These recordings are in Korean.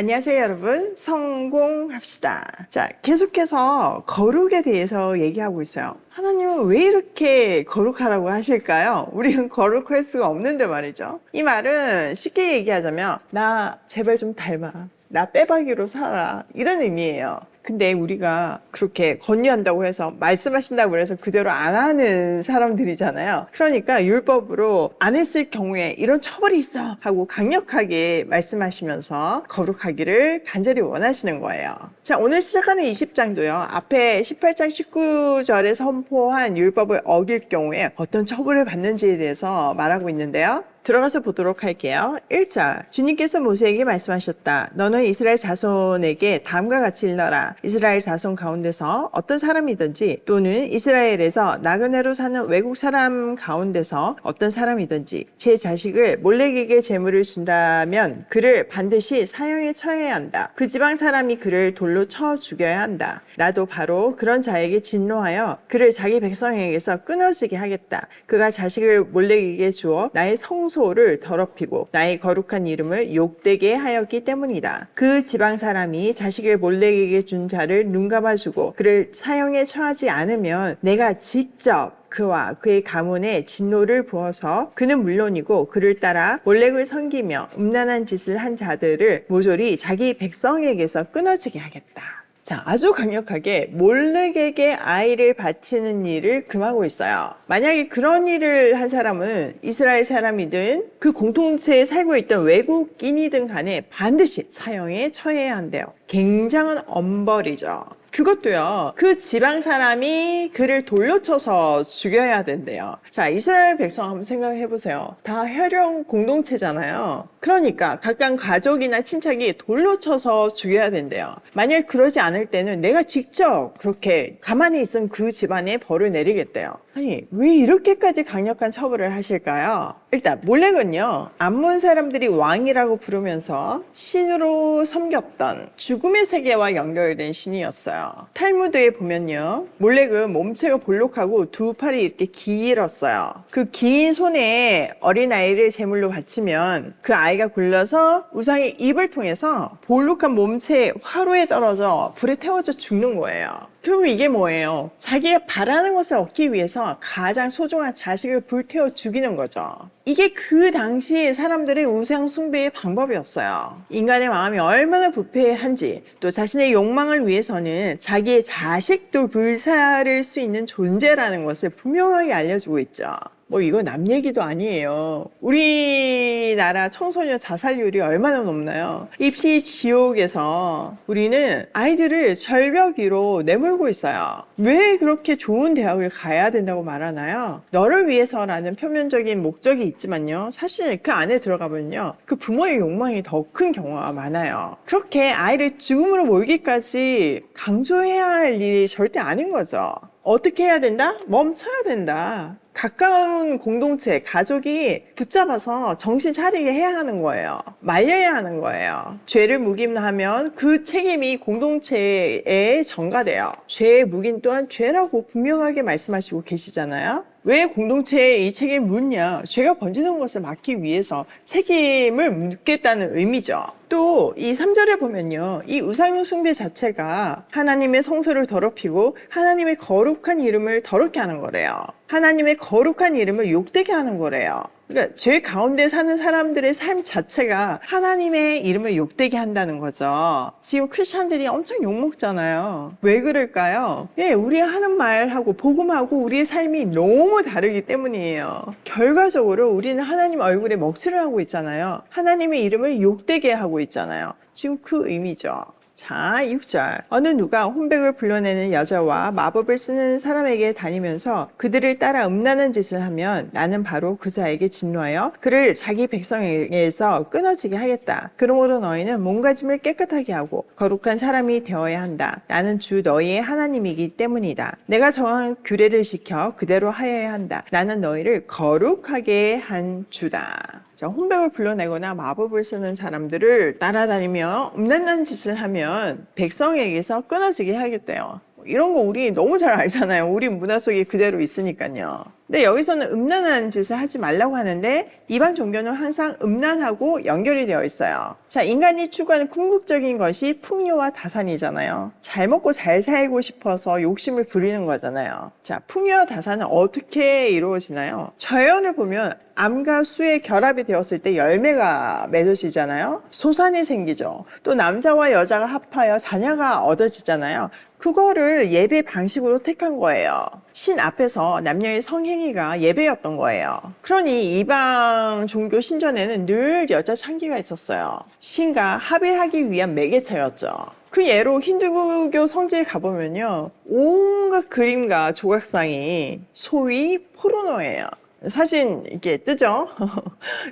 안녕하세요, 여러분. 성공합시다. 자, 계속해서 거룩에 대해서 얘기하고 있어요. 하나님은 왜 이렇게 거룩하라고 하실까요? 우리는 거룩할 수가 없는데 말이죠. 이 말은 쉽게 얘기하자면, 나 제발 좀 닮아. 나 빼박이로 살아. 이런 의미예요. 근데 우리가 그렇게 권유한다고 해서 말씀하신다고 해서 그대로 안 하는 사람들이잖아요. 그러니까 율법으로 안 했을 경우에 이런 처벌이 있어 하고 강력하게 말씀하시면서 거룩하기를 간절히 원하시는 거예요. 자, 오늘 시작하는 20장도요. 앞에 18장 19절에 선포한 율법을 어길 경우에 어떤 처벌을 받는지에 대해서 말하고 있는데요. 들어가서 보도록 할게요. 1절 주님께서 모세에게 말씀하셨다. 너는 이스라엘 자손에게 다음과 같이 일러라. 이스라엘 자손 가운데서 어떤 사람이든지 또는 이스라엘에서 나그네로 사는 외국 사람 가운데서 어떤 사람이든지 제 자식을 몰렉에게 제물을 준다면 그를 반드시 사형에 처해야 한다. 그 지방 사람이 그를 돌로 쳐 죽여야 한다. 나도 바로 그런 자에게 진노하여 그를 자기 백성에게서 끊어지게 하겠다. 그가 자식을 몰렉에게 주어 나의 성소를 더럽히고 나의 거룩한 이름을 욕되게 하였기 때문이다. 그 지방 사람이 자식을 몰렉에게 준 자를 눈감아주고 그를 사형에 처하지 않으면 내가 직접 그와 그의 가문에 진노를 부어서 그는 물론이고 그를 따라 몰렉을 섬기며 음란한 짓을 한 자들을 모조리 자기 백성에게서 끊어지게 하겠다. 자, 아주 강력하게 몰렉에게 아이를 바치는 일을 금하고 있어요. 만약에 그런 일을 한 사람은 이스라엘 사람이든 그 공동체에 살고 있던 외국인이든 간에 반드시 사형에 처해야 한대요. 굉장한 엄벌이죠. 그것도요, 그 지방 사람이 그를 돌로 쳐서 죽여야 된대요. 자, 이스라엘 백성 한번 생각해 보세요. 다 혈연 공동체잖아요. 그러니까 각각 가족이나 친척이 돌로 쳐서 죽여야 된대요. 만약 그러지 않을 때는 내가 직접 그렇게 가만히 있은 그 집안에 벌을 내리겠대요. 아니, 왜 이렇게까지 강력한 처벌을 하실까요? 일단 몰렉은요, 암몬 사람들이 왕이라고 부르면서 신으로 섬겼던 죽음의 세계와 연결된 신이었어요. 탈무드에 보면요, 몰렉은 몸체가 볼록하고 두 팔이 이렇게 길었어요. 그 긴 손에 어린아이를 제물로 바치면 그 아이가 굴려서 우상의 입을 통해서 볼록한 몸체에 화로에 떨어져 불에 태워져 죽는 거예요. 결국 이게 뭐예요? 자기가 바라는 것을 얻기 위해서 가장 소중한 자식을 불태워 죽이는 거죠. 이게 그 당시 사람들의 우상 숭배의 방법이었어요. 인간의 마음이 얼마나 부패한지, 또 자신의 욕망을 위해서는 자기의 자식도 불사를 수 있는 존재라는 것을 분명하게 알려주고 있죠. 뭐 이거 남 얘기도 아니에요. 우리나라 청소년 자살률이 얼마나 높나요? 입시 지옥에서 우리는 아이들을 절벽 위로 내몰고 있어요. 왜 그렇게 좋은 대학을 가야 된다고 말하나요? 너를 위해서라는 표면적인 목적이 있지만요, 사실 그 안에 들어가면요, 그 부모의 욕망이 더 큰 경우가 많아요. 그렇게 아이를 죽음으로 몰기까지 강조해야 할 일이 절대 아닌 거죠. 어떻게 해야 된다? 멈춰야 된다. 가까운 공동체, 가족이 붙잡아서 정신 차리게 해야 하는 거예요. 말려야 하는 거예요. 죄를 묵임하면 그 책임이 공동체에 전가돼요. 죄의 묵인 또한 죄라고 분명하게 말씀하시고 계시잖아요. 왜 공동체에 이 책임을 묻냐? 죄가 번지는 것을 막기 위해서 책임을 묻겠다는 의미죠. 또 이 3절에 보면요, 이 우상 숭배 자체가 하나님의 성소를 더럽히고 하나님의 거룩한 이름을 더럽게 하는 거래요. 하나님의 거룩한 이름을 욕되게 하는 거래요. 그러니까 죄 가운데 사는 사람들의 삶 자체가 하나님의 이름을 욕되게 한다는 거죠. 지금 크리스천들이 엄청 욕먹잖아요. 왜 그럴까요? 예, 우리가 하는 말하고 복음하고 우리의 삶이 너무 다르기 때문이에요. 결과적으로 우리는 하나님 얼굴에 먹칠을 하고 있잖아요. 하나님의 이름을 욕되게 하고 있잖아요. 지금 그 의미죠. 자, 6절. 어느 누가 혼백을 불러내는 여자와 마법을 쓰는 사람에게 다니면서 그들을 따라 음란한 짓을 하면 나는 바로 그 자에게 진노하여 그를 자기 백성에게서 끊어지게 하겠다. 그러므로 너희는 몸가짐을 깨끗하게 하고 거룩한 사람이 되어야 한다. 나는 주 너희의 하나님이기 때문이다. 내가 정한 규례를 지켜 그대로 하여야 한다. 나는 너희를 거룩하게 한 주다. 혼백을 불러내거나 마법을 쓰는 사람들을 따라다니며 음란한 짓을 하면 백성에게서 끊어지게 하겠대요. 이런 거 우리 너무 잘 알잖아요. 우리 문화 속에 그대로 있으니까요. 근데 여기서는 음란한 짓을 하지 말라고 하는데 이방 종교는 항상 음란하고 연결이 되어 있어요. 자, 인간이 추구하는 궁극적인 것이 풍요와 다산이잖아요. 잘 먹고 잘 살고 싶어서 욕심을 부리는 거잖아요. 자, 풍요와 다산은 어떻게 이루어지나요? 자연을 보면 암과 수의 결합이 되었을 때 열매가 맺어지잖아요. 소산이 생기죠. 또 남자와 여자가 합하여 자녀가 얻어지잖아요. 그거를 예배 방식으로 택한 거예요. 신 앞에서 남녀의 성행위가 예배였던 거예요. 그러니 이방 종교 신전에는 늘 여자 창기가 있었어요. 신과 합일하기 위한 매개체였죠. 그 예로 힌두교 성지에 가보면요, 온갖 그림과 조각상이 소위 포르노예요. 사진 이렇게 뜨죠?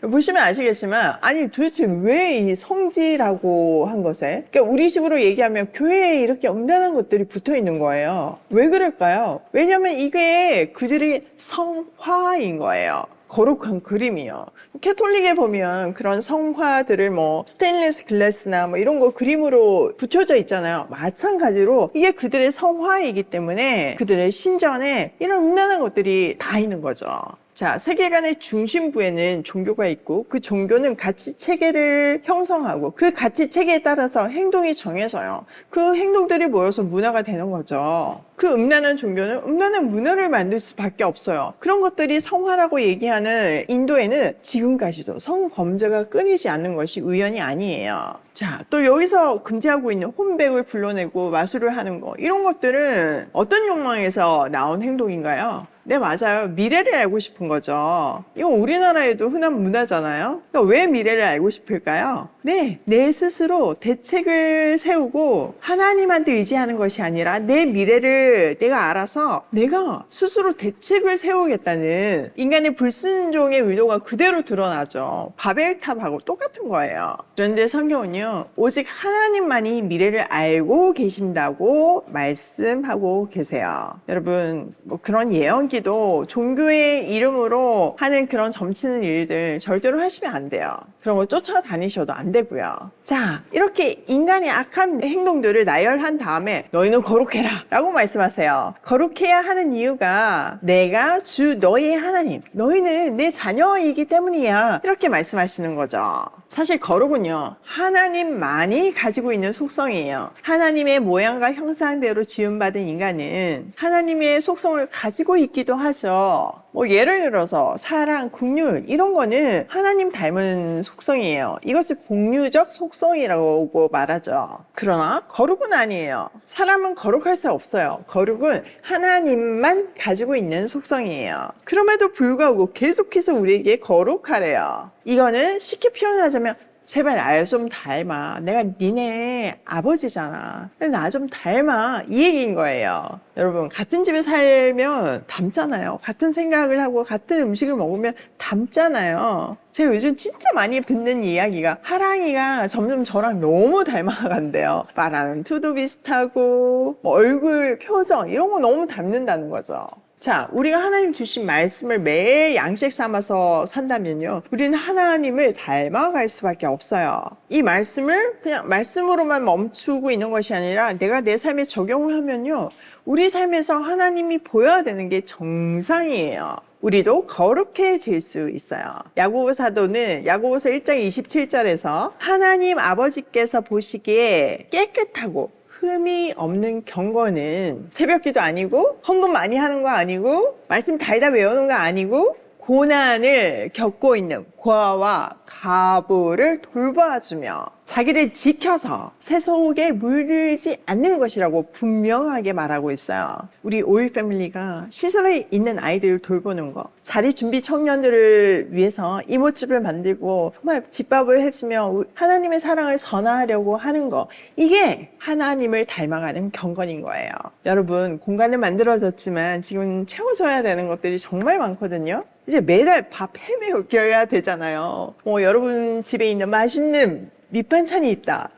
보시면 아시겠지만, 아니 도대체 왜 이 성지라고 한 것에, 그러니까 우리식으로 얘기하면 교회에 이렇게 음란한 것들이 붙어 있는 거예요. 왜 그럴까요? 왜냐면 이게 그들의 성화인 거예요. 거룩한 그림이요. 캐톨릭에 보면 그런 성화들을 뭐 스테인리스 글라스나 뭐 이런 거 그림으로 붙여져 있잖아요. 마찬가지로 이게 그들의 성화이기 때문에 그들의 신전에 이런 음란한 것들이 다 있는 거죠. 자, 세계관의 중심부에는 종교가 있고 그 종교는 가치 체계를 형성하고 그 가치 체계에 따라서 행동이 정해져요. 그 행동들이 모여서 문화가 되는 거죠. 그 음란한 종교는 음란한 문화를 만들 수밖에 없어요. 그런 것들이 성화라고 얘기하는 인도에는 지금까지도 성범죄가 끊이지 않는 것이 우연이 아니에요. 자, 또 여기서 금지하고 있는 혼백을 불러내고 마술을 하는 거, 이런 것들은 어떤 욕망에서 나온 행동인가요? 네, 맞아요. 미래를 알고 싶은 거죠. 이거 우리나라에도 흔한 문화잖아요. 그러니까 왜 미래를 알고 싶을까요? 네, 내 스스로 대책을 세우고 하나님한테 의지하는 것이 아니라 내 미래를 내가 알아서 내가 스스로 대책을 세우겠다는 인간의 불순종의 의도가 그대로 드러나죠. 바벨탑하고 똑같은 거예요. 그런데 성경은요, 오직 하나님만이 미래를 알고 계신다고 말씀하고 계세요. 여러분, 뭐 그런 예언기도 종교의 이름으로 하는 그런 점치는 일들 절대로 하시면 안 돼요. 그런 거 쫓아다니셔도 안 되고요. 자, 이렇게 인간의 악한 행동들을 나열한 다음에 너희는 거룩해라 라고 말씀하세요. 거룩해야 하는 이유가 내가 주 너희의 하나님, 너희는 내 자녀이기 때문이야, 이렇게 말씀하시는 거죠. 사실 거룩은요, 하나님만이 가지고 있는 속성이에요. 하나님의 모양과 형상대로 지음받은 인간은 하나님의 속성을 가지고 있기도 하죠. 뭐 예를 들어서 사랑, 긍휼, 이런 거는 하나님 닮은 속성이에요. 이것을 공유적 속성이라고 말하죠. 그러나 거룩은 아니에요. 사람은 거룩할 수 없어요. 거룩은 하나님만 가지고 있는 속성이에요. 그럼에도 불구하고 계속해서 우리에게 거룩하래요. 이거는 쉽게 표현하자면 제발 나 좀 닮아. 내가 니네 아버지잖아. 나 좀 닮아. 이 얘기인 거예요. 여러분, 같은 집에 살면 닮잖아요. 같은 생각을 하고 같은 음식을 먹으면 닮잖아요. 제가 요즘 진짜 많이 듣는 이야기가 하랑이가 점점 저랑 너무 닮아간대요. 말하는 투도 비슷하고 뭐 얼굴 표정 이런 거 너무 닮는다는 거죠. 자, 우리가 하나님 주신 말씀을 매일 양식 삼아서 산다면요, 우리는 하나님을 닮아갈 수밖에 없어요. 이 말씀을 그냥 말씀으로만 멈추고 있는 것이 아니라 내가 내 삶에 적용을 하면요, 우리 삶에서 하나님이 보여야 되는 게 정상이에요. 우리도 거룩해질 수 있어요. 야고보 사도는 야고보서 1장 27절에서 하나님 아버지께서 보시기에 깨끗하고 흠이 없는 경건은 새벽기도 아니고 헌금 많이 하는 거 아니고 말씀 달다 외우는 거 아니고 고난을 겪고 있는 고아와 가부를 돌봐주며 자기를 지켜서 세속에 물들지 않는 것이라고 분명하게 말하고 있어요. 우리 오일 패밀리가 시설에 있는 아이들을 돌보는 거, 자리 준비 청년들을 위해서 이모집을 만들고 정말 집밥을 해주며 하나님의 사랑을 전하려고 하는 거, 이게 하나님을 닮아가는 경건인 거예요. 여러분, 공간은 만들어졌지만 지금 채워져야 되는 것들이 정말 많거든요. 이제 매달 밥 해먹여야 되잖아요. 여러분 집에 있는 맛있는 밑반찬이 있다.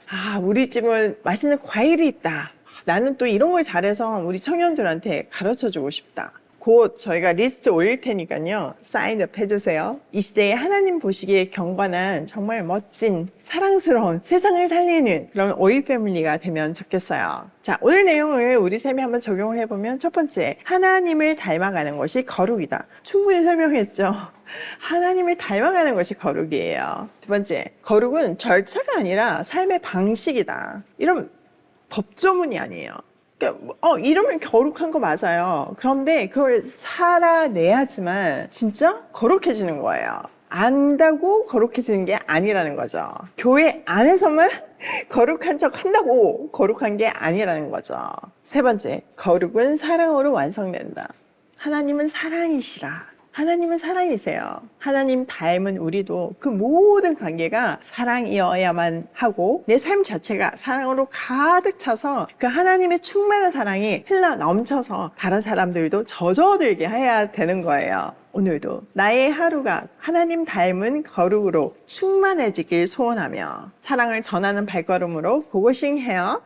우리 집은 맛있는 과일이 있다. 나는 또 이런 걸 잘해서 우리 청년들한테 가르쳐주고 싶다. 곧 저희가 리스트 올릴 테니까요. 사인업 해주세요. 이 시대에 하나님 보시기에 경건한 정말 멋진 사랑스러운 세상을 살리는 그런 오이 패밀리가 되면 좋겠어요. 자, 오늘 내용을 우리 쌤이 한번 적용을 해보면 첫 번째, 하나님을 닮아가는 것이 거룩이다. 충분히 설명했죠. 하나님을 닮아가는 것이 거룩이에요. 두 번째, 거룩은 절차가 아니라 삶의 방식이다. 이런 법조문이 아니에요. 이러면 거룩한 거 맞아요. 그런데 그걸 살아내야지만 진짜 거룩해지는 거예요. 안다고 거룩해지는 게 아니라는 거죠. 교회 안에서만 거룩한 척 한다고 거룩한 게 아니라는 거죠. 세 번째, 거룩은 사랑으로 완성된다. 하나님은 사랑이시라. 하나님은 사랑이세요. 하나님 닮은 우리도 그 모든 관계가 사랑이어야만 하고 내 삶 자체가 사랑으로 가득 차서 그 하나님의 충만한 사랑이 흘러 넘쳐서 다른 사람들도 젖어들게 해야 되는 거예요. 오늘도 나의 하루가 하나님 닮은 거룩으로 충만해지길 소원하며 사랑을 전하는 발걸음으로 고고싱해요.